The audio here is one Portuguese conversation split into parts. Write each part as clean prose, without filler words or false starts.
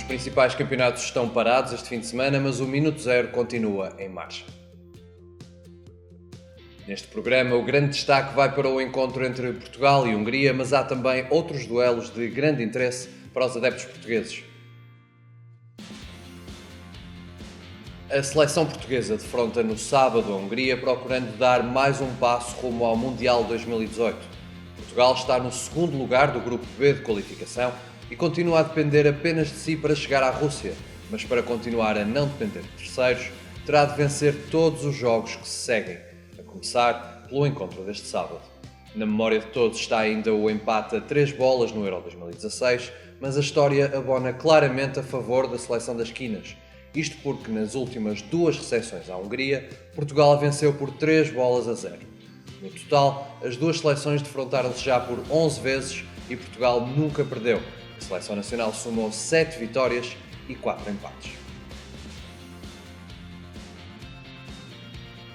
principais campeonatos estão parados este fim de semana, mas o Minuto Zero continua em marcha. Neste programa, o grande destaque vai para o encontro entre Portugal e Hungria, mas há também outros duelos de grande interesse para os adeptos portugueses. A seleção portuguesa defronta no sábado a Hungria, procurando dar mais um passo rumo ao Mundial 2018. Portugal está no segundo lugar do grupo B de qualificação e continua a depender apenas de si para chegar à Rússia, mas para continuar a não depender de terceiros, terá de vencer todos os jogos que se seguem, a começar pelo encontro deste sábado. Na memória de todos está ainda o empate a 3 bolas no Euro 2016, mas a história abona claramente a favor da seleção das quinas. Isto porque nas últimas 2 recepções à Hungria, Portugal venceu por 3-0. No total, as duas seleções defrontaram-se já por 11 vezes e Portugal nunca perdeu. A seleção nacional somou 7 vitórias e 4 empates.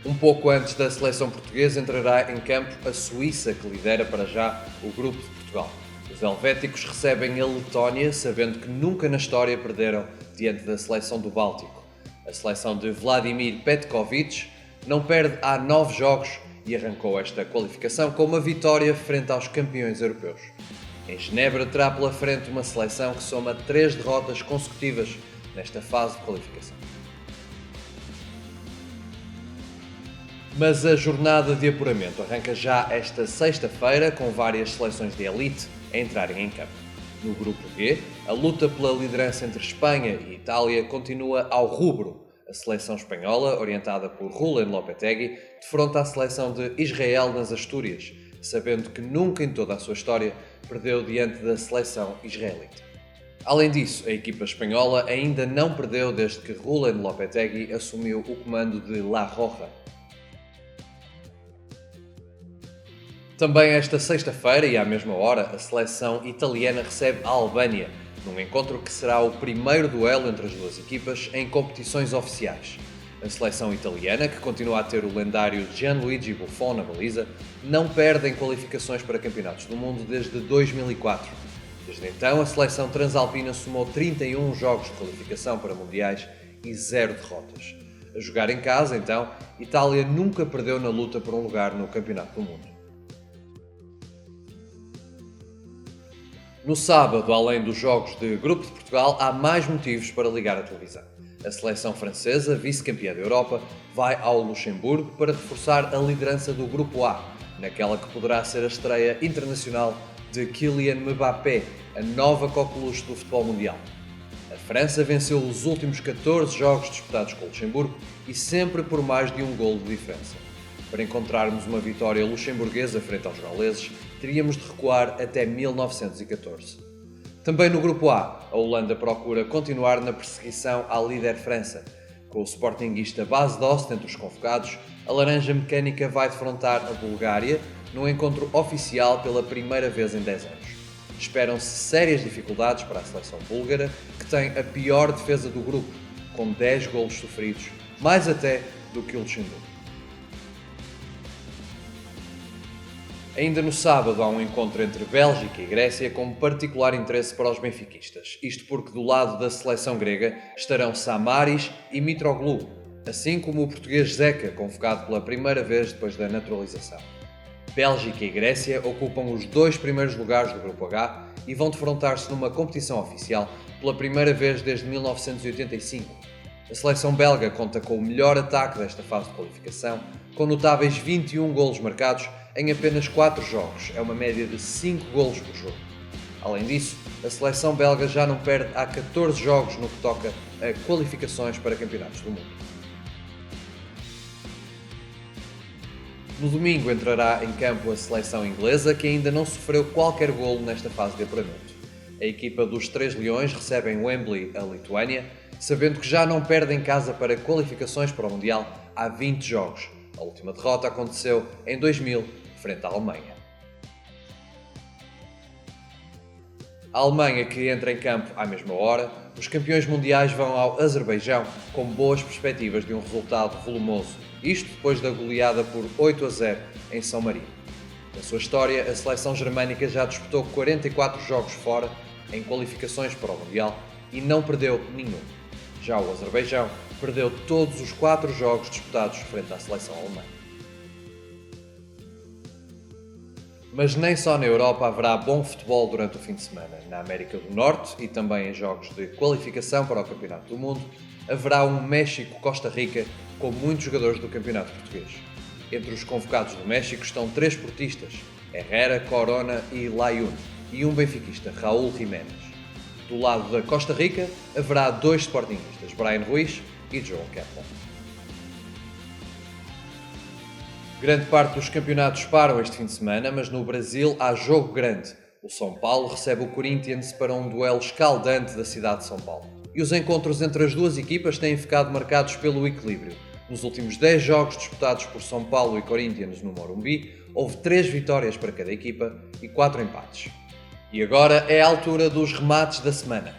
Um pouco antes da seleção portuguesa entrará em campo a Suíça, que lidera para já o grupo de Portugal. Os helvéticos recebem a Letónia, sabendo que nunca na história perderam diante da seleção do Báltico. A seleção de Vladimir Petkovic não perde há 9 jogos e arrancou esta qualificação com uma vitória frente aos campeões europeus. Em Genebra terá pela frente uma seleção que soma 3 derrotas consecutivas nesta fase de qualificação. Mas a jornada de apuramento arranca já esta sexta-feira, com várias seleções de elite a entrarem em campo. No grupo G, a luta pela liderança entre Espanha e Itália continua ao rubro. A seleção espanhola, orientada por Julen Lopetegui, defronta a seleção de Israel nas Astúrias, sabendo que nunca em toda a sua história perdeu diante da seleção israelita. Além disso, a equipa espanhola ainda não perdeu desde que Julen Lopetegui assumiu o comando de La Roja. Também esta sexta-feira e à mesma hora, a seleção italiana recebe a Albânia, num encontro que será o primeiro duelo entre as duas equipas em competições oficiais. A seleção italiana, que continua a ter o lendário Gianluigi Buffon na baliza, não perde em qualificações para campeonatos do mundo desde 2004. Desde então, a seleção transalpina somou 31 jogos de qualificação para mundiais e 0 derrotas. A jogar em casa, então, Itália nunca perdeu na luta por um lugar no campeonato do mundo. No sábado, além dos jogos de Grupo de Portugal, há mais motivos para ligar a televisão. A seleção francesa, vice-campeã da Europa, vai ao Luxemburgo para reforçar a liderança do Grupo A, naquela que poderá ser a estreia internacional de Kylian Mbappé, a nova coqueluche do futebol mundial. A França venceu os últimos 14 jogos disputados com o Luxemburgo e sempre por mais de um golo de diferença. Para encontrarmos uma vitória luxemburguesa frente aos gauleses, teríamos de recuar até 1914. Também no Grupo A, a Holanda procura continuar na perseguição à líder França. Com o sportinguista Bas Dost entre os convocados, a Laranja Mecânica vai defrontar a Bulgária num encontro oficial pela primeira vez em 10 anos. Esperam-se sérias dificuldades para a seleção búlgara, que tem a pior defesa do grupo, com 10 golos sofridos, mais até do que o Luxemburgo. Ainda no sábado há um encontro entre Bélgica e Grécia com particular interesse para os benfiquistas. Isto porque do lado da seleção grega estarão Samaris e Mitroglou, assim como o português Zeca, convocado pela primeira vez depois da naturalização. Bélgica e Grécia ocupam os 2 primeiros lugares do Grupo H e vão defrontar-se numa competição oficial pela primeira vez desde 1985. A seleção belga conta com o melhor ataque desta fase de qualificação, com notáveis 21 golos marcados em apenas 4 jogos, é uma média de 5 golos por jogo. Além disso, a seleção belga já não perde há 14 jogos no que toca a qualificações para campeonatos do mundo. No domingo entrará em campo a seleção inglesa, que ainda não sofreu qualquer golo nesta fase de apuramento. A equipa dos 3 Leões recebe em Wembley a Lituânia, sabendo que já não perde em casa para qualificações para o Mundial há 20 jogos. A última derrota aconteceu em 2000, frente à Alemanha. A Alemanha, que entra em campo à mesma hora, os campeões mundiais vão ao Azerbaijão com boas perspectivas de um resultado volumoso, isto depois da goleada por 8-0 em São Marino. Na sua história, a seleção germânica já disputou 44 jogos fora em qualificações para o Mundial e não perdeu nenhum. Já o Azerbaijão perdeu todos os 4 jogos disputados frente à seleção alemã. Mas nem só na Europa haverá bom futebol durante o fim de semana. Na América do Norte e também em jogos de qualificação para o Campeonato do Mundo, haverá um México-Costa Rica com muitos jogadores do Campeonato Português. Entre os convocados do México estão 3 portistas, Herrera, Corona e Layún, e um benfiquista, Raúl Jiménez. Do lado da Costa Rica, haverá 2 sportinguistas, Brian Ruiz e Joel Kaplan. Grande parte dos campeonatos param este fim de semana, mas no Brasil há jogo grande. O São Paulo recebe o Corinthians para um duelo escaldante da cidade de São Paulo. E os encontros entre as duas equipas têm ficado marcados pelo equilíbrio. Nos últimos 10 jogos disputados por São Paulo e Corinthians no Morumbi, houve 3 vitórias para cada equipa e 4 empates. E agora é a altura dos remates da semana.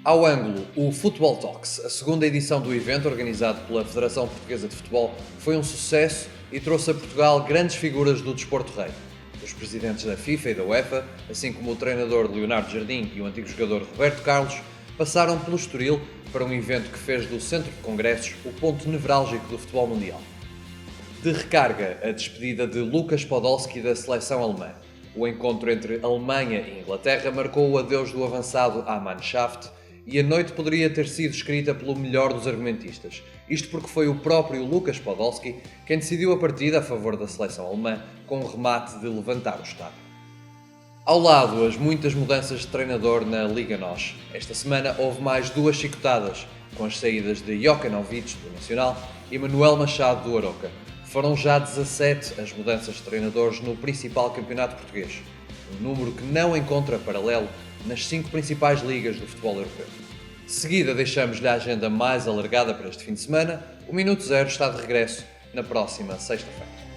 Ao ângulo, o Futebol Talks, a segunda edição do evento organizado pela Federação Portuguesa de Futebol, foi um sucesso e trouxe a Portugal grandes figuras do desporto rei. Os presidentes da FIFA e da UEFA, assim como o treinador Leonardo Jardim e o antigo jogador Roberto Carlos, passaram pelo Estoril para um evento que fez do Centro de Congressos o ponto nevrálgico do futebol mundial. De recarga, a despedida de Lukas Podolski da seleção alemã. O encontro entre Alemanha e Inglaterra marcou o adeus do avançado à Mannschaft, e a noite poderia ter sido escrita pelo melhor dos argumentistas. Isto porque foi o próprio Lukas Podolski quem decidiu a partida a favor da seleção alemã com o remate de levantar o estádio. Ao lado, as muitas mudanças de treinador na Liga NOS. Esta semana houve mais 2 chicotadas, com as saídas de Jokanovic, do Nacional, e Manuel Machado, do Aroca. Foram já 17 as mudanças de treinadores no principal campeonato português, um número que não encontra paralelo nas 5 principais ligas do futebol europeu. De seguida, deixamos-lhe a agenda mais alargada para este fim de semana. O Minuto Zero está de regresso na próxima sexta-feira.